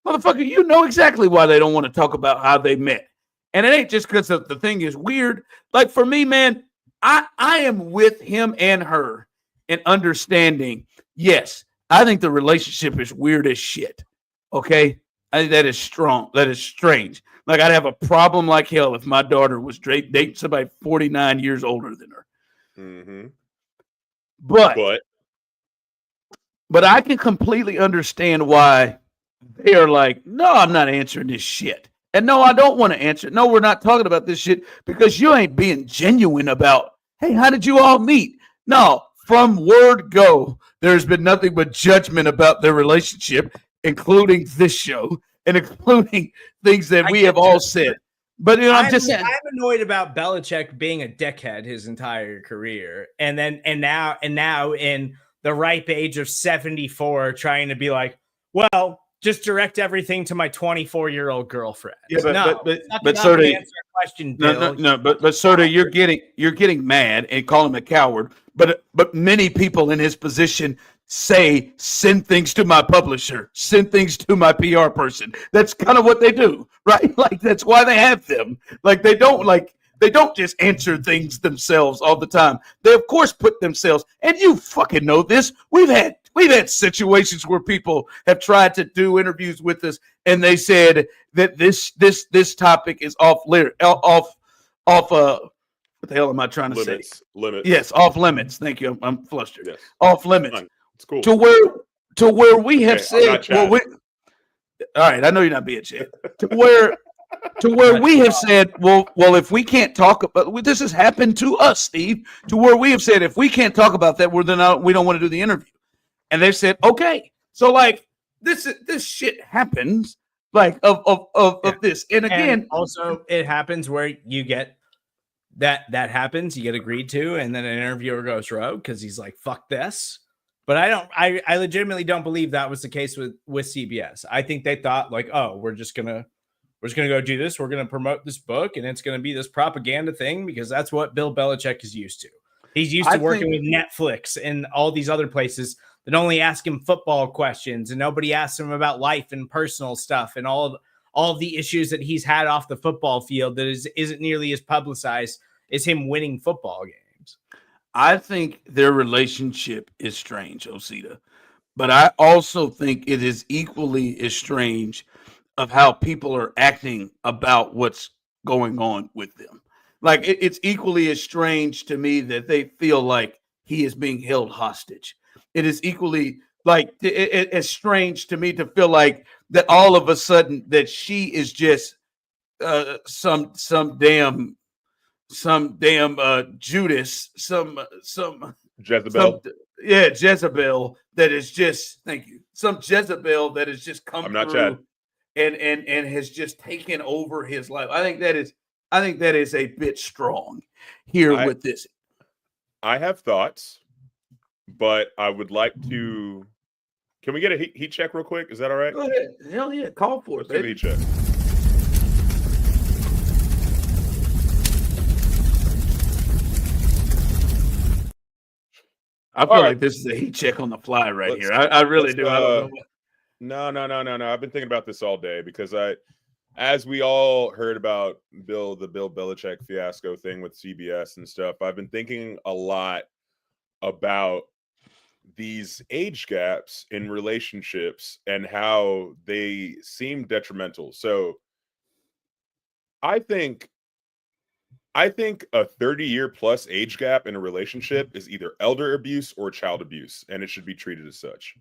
Motherfucker, you know exactly why they don't want to talk about how they met. And it ain't just because the thing is weird. Like for me, man, I am with him and her in understanding, yes, I think the relationship is weird as shit. Okay? I think that is strong. That is strange. Like I'd have a problem like hell if my daughter was dating somebody 49 years older than her. Mm-hmm. But I can completely understand why they are like, no, I'm not answering this shit. And no, I don't want to answer. No, we're not talking about this shit because you ain't being genuine about, hey, how did you all meet? No, from word go, there's been nothing but judgment about their relationship, including this show and including things that we have all said. But you know, I'm annoyed about Belichick being a dickhead his entire career, and now in the ripe age of 74, trying to be like, well, just direct everything to my 24-year-old girlfriend. Yeah, but Serda, answer a question, Bill. but Serda, you're getting mad and call him a coward. But many people in his position say, send things to my publisher, send things to my PR person. That's kind of what they do, right? Like that's why they have them. Like they don't just answer things themselves all the time. They of course put themselves, and you fucking know this. We've had situations where people have tried to do interviews with us, and they said that this topic is off. What the hell am I trying to say? Limits. Yes, off limits. Thank you. I'm flustered. Yes. Off limits. It's cool. To where we have said, all right, I know you're not being chat. To where we have said, well, if we can't talk about this has happened to us, Steve, to where we have said if we can't talk about that, we don't want to do the interview. And they've said, okay. So like this shit happens like of this. And again, and also it happens where you get that happens, you get agreed to, and then an interviewer goes rogue because he's like, fuck this. But I legitimately don't believe that was the case with CBS. I think they thought like, oh, we're just gonna go do this. We're gonna promote this book, and it's gonna be this propaganda thing because that's what Bill Belichick is used to. He's used to working with Netflix and all these other places that only ask him football questions, and nobody asks him about life and personal stuff and all of the issues that he's had off the football field that isn't nearly as publicized as him winning football games. I think their relationship is strange, Osita, but I also think it is equally as strange of how people are acting about what's going on with them. Like it's equally as strange to me that they feel like he is being held hostage. It is equally like it's strange to me to feel like that all of a sudden that she is just some damn Judas, some Jezebel. Jezebel that is just some Jezebel that has just come through and has just taken over his life. I think that is a bit strong here with this. I have thoughts, but I would like to. Can we get a heat check real quick? Is that all right? Go ahead. Hell yeah, call for it. Let's do a heat check. I feel like this is a heat check on the fly here. I really do. I don't know. No. I've been thinking about this all day because as we all heard about the Bill Belichick fiasco thing with CBS and stuff, I've been thinking a lot about these age gaps in relationships and how they seem detrimental. So I think a 30-year plus age gap in a relationship is either elder abuse or child abuse, and it should be treated as such.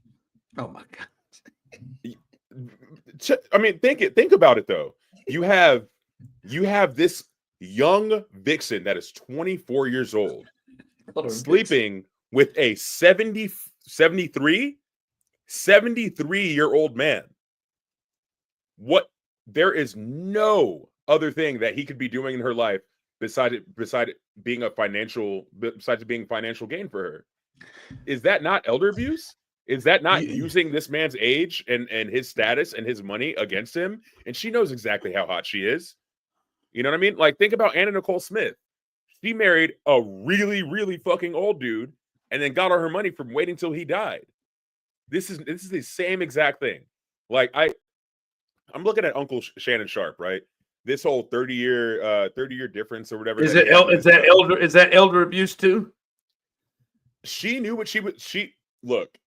Oh my God. I mean, think about it though. You have this young vixen that is 24 years old sleeping with a 73-year-old man. What there is no other thing that he could be doing in her life besides being financial gain for her. Is that not elder abuse? Is that not using this man's age and his status and his money against him? And she knows exactly how hot she is. You know what I mean? Like, think about Anna Nicole Smith. She married a really, really fucking old dude and then got all her money from waiting till he died. This is the same exact thing. Like, I'm looking at Uncle Shannon Sharp, right? This whole 30-year difference or whatever. Is that elder abuse too? She knew what she look.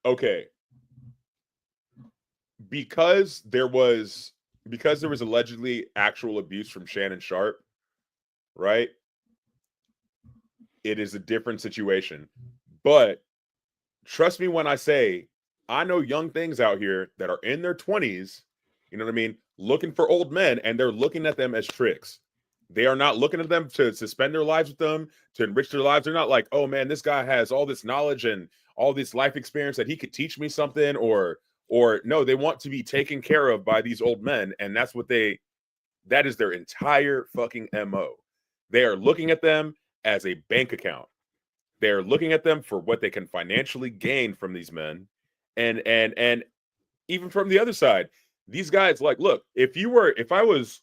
Okay. Because there was allegedly actual abuse from Shannon Sharp, right? It is a different situation. But trust me when I say, I know young things out here that are in their 20s, you know what I mean, looking for old men, and they're looking at them as tricks. They are not looking at them to spend their lives with them, to enrich their lives. They're not like, oh man, this guy has all this knowledge and all this life experience that he could teach me something, or no, they want to be taken care of by these old men, and that is their entire fucking MO. They are looking at them as a bank account. They're looking at them for what they can financially gain from these men. And even from the other side, these guys, like, look, if I was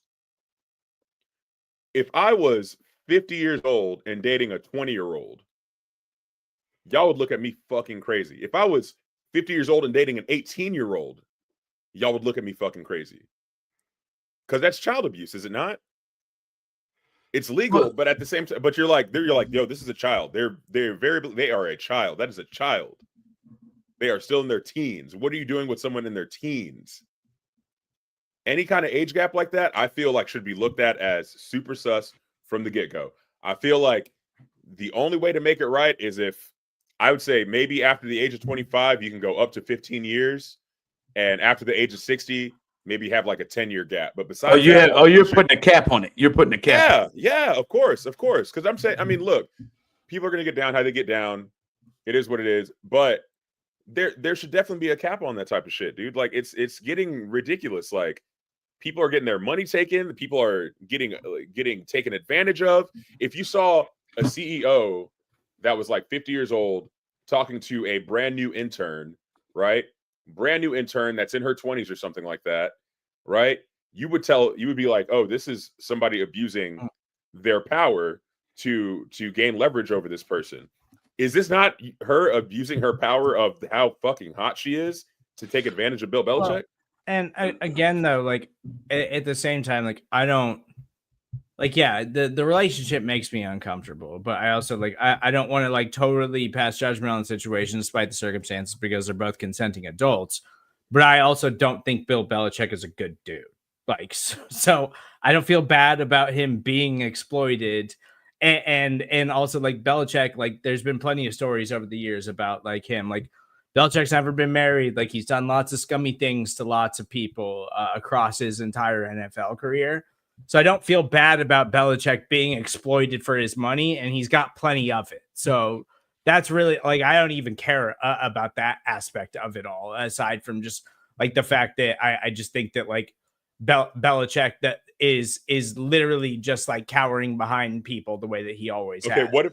50 years old and dating a 20-year-old, y'all would look at me fucking crazy. If I was 50 years old and dating an 18-year-old, y'all would look at me fucking crazy. Because that's child abuse, is it not? It's legal, but at the same time, but you're like, yo, this is a child. They are a child. That is a child. They are still in their teens. What are you doing with someone in their teens? Any kind of age gap like that, I feel like should be looked at as super sus from the get-go. I feel like the only way to make it right is if, I would say, maybe after the age of 25, you can go up to 15 years. And after the age of 60, maybe have like a 10-year gap. But besides you're putting a cap on it. You're putting a cap. Yeah, of course. Because I'm saying, I mean, look, people are going to get down how they get down. It is what it is. But there should definitely be a cap on that type of shit, dude. Like, it's getting ridiculous. Like, people are getting their money taken. People are getting taken advantage of. If you saw a CEO that was like 50 years old talking to a brand new intern, right? Brand new intern that's in her 20s or something like that, right? You would be like, oh, this is somebody abusing their power to gain leverage over this person. Is this not her abusing her power of how fucking hot she is to take advantage of Bill Belichick? Well, and again, though, like at the same time, like I don't like, yeah, the relationship makes me uncomfortable, but I also like I don't want to like totally pass judgment on the situation despite the circumstances because they're both consenting adults. But I also don't think Bill Belichick is a good dude. Like, so I don't feel bad about him being exploited. And also like Belichick, like there's been plenty of stories over the years about like him, like Belichick's never been married. Like he's done lots of scummy things to lots of people across his entire NFL career. So I don't feel bad about Belichick being exploited for his money, and he's got plenty of it. So that's really like, I don't even care about that aspect of it all, aside from just like the fact that I just think that like Belichick that is literally just like cowering behind people the way that he always has. What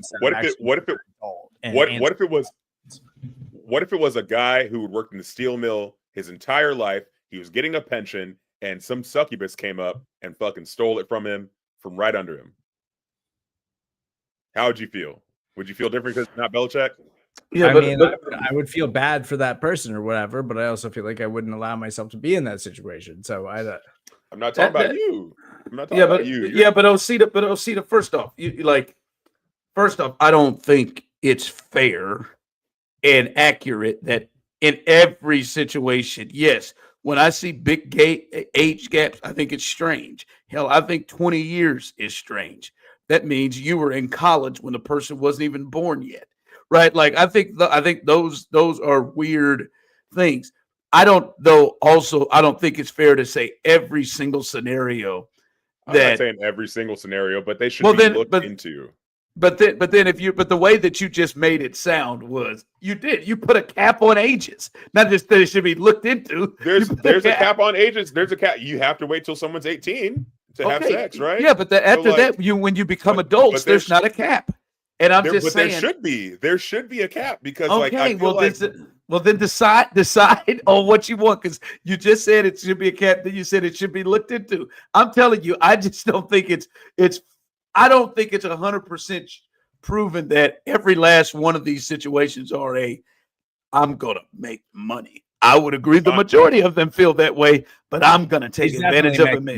if it was a guy who had worked in the steel mill his entire life, he was getting a pension, and some succubus came up and fucking stole it from him from right under him? How would you feel? Would you feel different because it's not Belichick? Yeah, I would feel bad for that person or whatever, but I also feel like I wouldn't allow myself to be in that situation. So I'm not talking about you. I'm not talking about you. Yeah, but Osita, first off, I don't think it's fair and accurate that in every situation, yes, when I see big age gaps, I think it's strange. Hell, I think 20 years is strange. That means you were in college when the person wasn't even born yet, right? Like I think those are weird things. I don't think it's fair to say every single scenario. I'm not saying every single scenario, but they should be looked into. but then but the way that you just made it sound was you put a cap on ages, not just that it should be looked into. There's a cap on ages. There's a cap. You have to wait till someone's 18 to have sex, right? Yeah, but after that, when you become adults, there's not a cap. And I'm just saying, there should be a cap because then decide on what you want, because you just said it should be a cap. Then you said it should be looked into. I'm telling you, I just don't think I don't think it's 100% proven that every last one of these situations are I'm gonna make money. I would agree the majority of them feel that way, but I'm going to take advantage of them.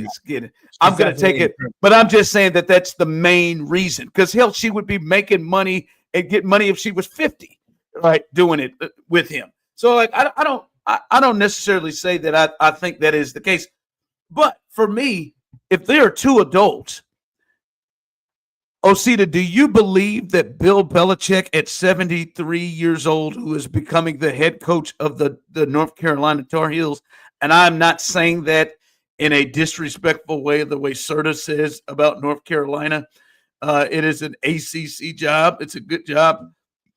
I'm going to take it. But I'm just saying that that's the main reason, because hell, she would be making money and get money if she was 50, right, doing it with him. So like, I don't necessarily say that I think that is the case. But for me, if there are two adults, Osita, do you believe that Bill Belichick at 73 years old, who is becoming the head coach of the North Carolina Tar Heels, and I'm not saying that in a disrespectful way, the way Serda says about North Carolina, it is an ACC job. It's a good job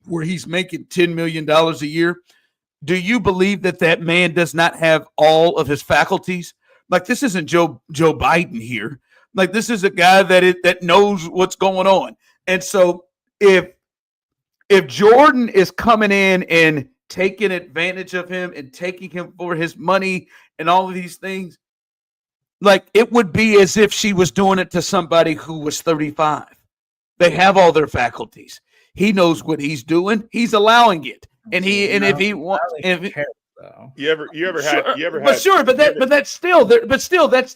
where he's making $10 million a year. Do you believe that man does not have all of his faculties? Like, this isn't Joe Biden here. Like, this is a guy that knows what's going on. And so if Jordan is coming in and taking advantage of him and taking him for his money and all of these things, like, it would be as if she was doing it to somebody who was 35. They have all their faculties. He knows what he's doing. He's allowing it. And if he wants,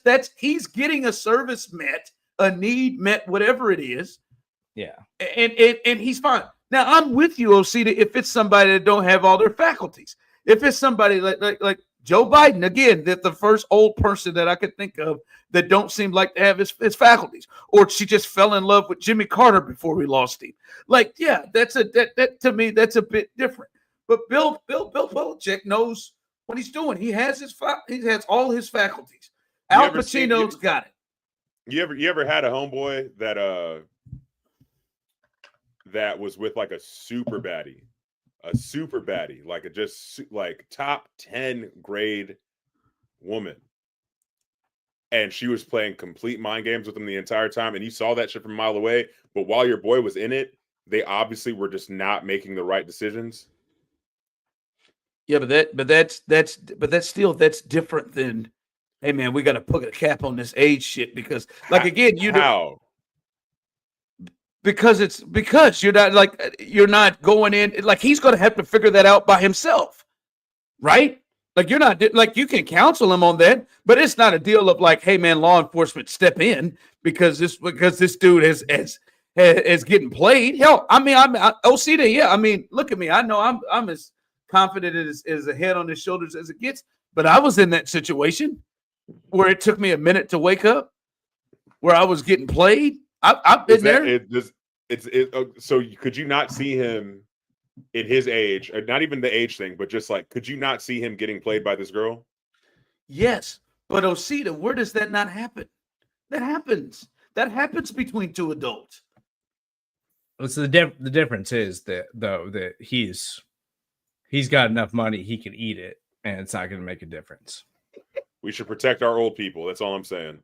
that's he's getting a service met, a need met, whatever it is. Yeah. And he's fine. Now I'm with you, Osita, if it's somebody that don't have all their faculties. If it's somebody like Joe Biden, again, that the first old person that I could think of that don't seem like to have his faculties, or she just fell in love with Jimmy Carter before we lost him. Like, yeah, that to me, that's a bit different. But Bill Belichick knows what he's doing. He has all his faculties. Al Pacino's got it. You ever had a homeboy that was with like a super baddie, like top 10 grade woman, and she was playing complete mind games with him the entire time, and you saw that shit from a mile away. But while your boy was in it, they obviously were just not making the right decisions. Yeah, but that's different than, hey man, we got to put a cap on this age shit, because like, again, because you're not going in, like, he's going to have to figure that out by himself, right? Like, you're not, like, you can counsel him on that, but it's not a deal of like, hey man, law enforcement step in because this dude is getting played. Hell, I mean, Osita, yeah, I mean, look at me, I know I'm as confident as a head on his shoulders as it gets, but I was in that situation where it took me a minute to wake up, where I was getting played. I've been there. So could you not see him in his age, or not even the age thing, but just like, could you not see him getting played by this girl? Yes, but Osita, where does that not happen? That happens. That happens between two adults. So the difference is that he's got enough money, he can eat it, and it's not going to make a difference. We should protect our old people. That's all I'm saying.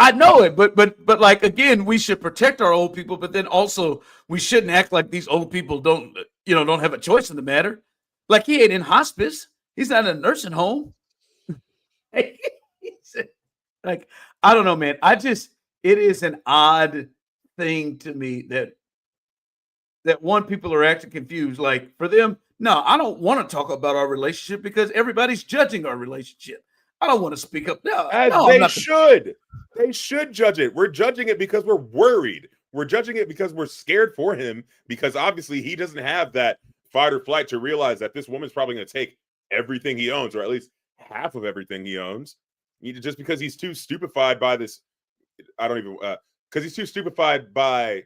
I know it, but like, again, we should protect our old people, but then also we shouldn't act like these old people don't have a choice in the matter. Like, he ain't in hospice. He's not in a nursing home. Like, I don't know, man. It is an odd thing to me that one, people are acting confused. Like, for them, no, I don't want to talk about our relationship because everybody's judging our relationship. I don't want to speak up. They should judge it. We're judging it because we're worried. We're judging it because we're scared for him, because obviously he doesn't have that fight or flight to realize that this woman's probably going to take everything he owns, or at least half of everything he owns. Just because he's too stupefied by this, because he's too stupefied by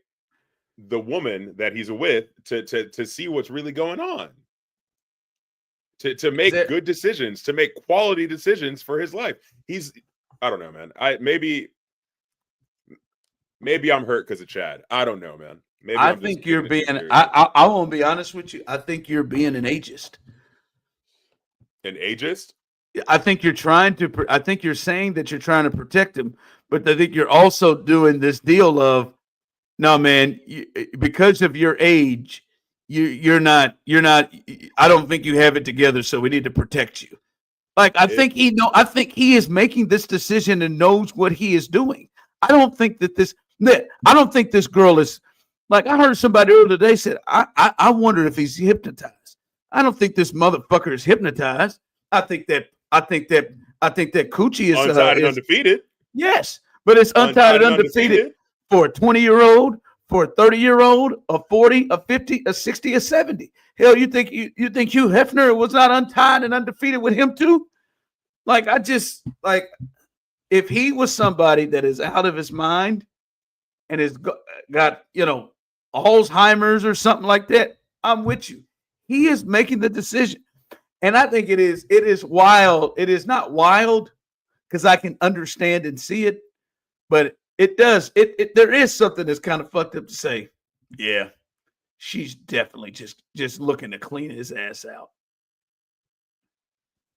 the woman that he's with to see what's really going on. To make good decisions, to make quality decisions for his life. I don't know, man. Maybe I'm hurt because of Chad. I don't know, man. Maybe I I'm just think you're taking it too being. seriously. I won't be honest with you. I think you're being an ageist. An ageist? I think you're trying to. I think you're saying that you're trying to protect him, but I think you're also doing this deal of, no, man, because of your age, you're not. You're not. I don't think you have it together, so we need to protect you. Like I think he know. I think he is making this decision and knows what he is doing. I don't think that this. I don't think this girl is. Like I heard somebody earlier today said, I wonder if he's hypnotized. I don't think this motherfucker is hypnotized. I think that Coochie is untied and undefeated. Yes, but it's untied and undefeated for a 20-year-old, for a 30-year-old, a 40, a 50, a 60, a 70. Hell, you think Hugh Hefner was not untied and undefeated with him too? Like I just like if he was somebody that is out of his mind and has got Alzheimer's or something like that, I'm with you. He is making the decision. And I think it is wild. It is not wild because I can understand and see it, but there is something that's kind of fucked up to say, yeah, she's definitely just looking to clean his ass out.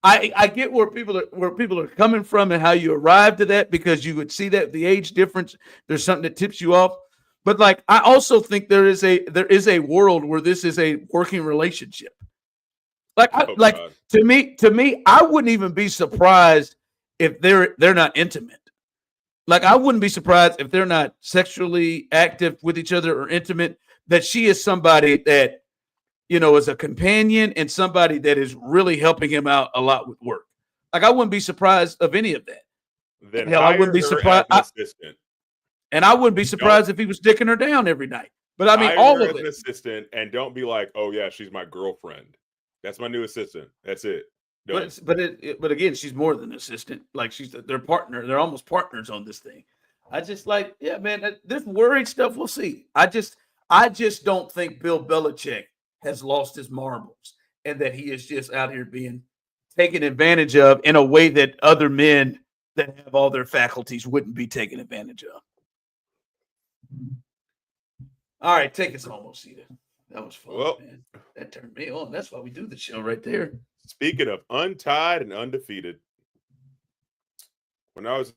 I get where people are coming from and how you arrived at that, because you would see that the age difference, there's something that tips you off. But like I also think there is a world where this is a working relationship. Like, to me, I wouldn't even be surprised if they're not intimate. Like, I wouldn't be surprised if they're not sexually active with each other or intimate. That she is somebody that, is a companion and somebody that is really helping him out a lot with work. Like, I wouldn't be surprised of any of that. Then hell, I wouldn't be surprised. And I wouldn't be surprised if he was dicking her down every night. But I mean, all of it. An assistant, and don't be like, oh yeah, she's my girlfriend. That's my new assistant. That's it. But again, she's more than an assistant. Like she's their partner. They're almost partners on this thing. I just like, yeah, man, this worried stuff. We'll see. I just don't think Bill Belichick has lost his marbles and that he is just out here being taken advantage of in a way that other men that have all their faculties wouldn't be taken advantage of. All right, take us home, Osita. That was fun, man. That turned me on. That's why we do the show right there. Speaking of untied and undefeated, when I was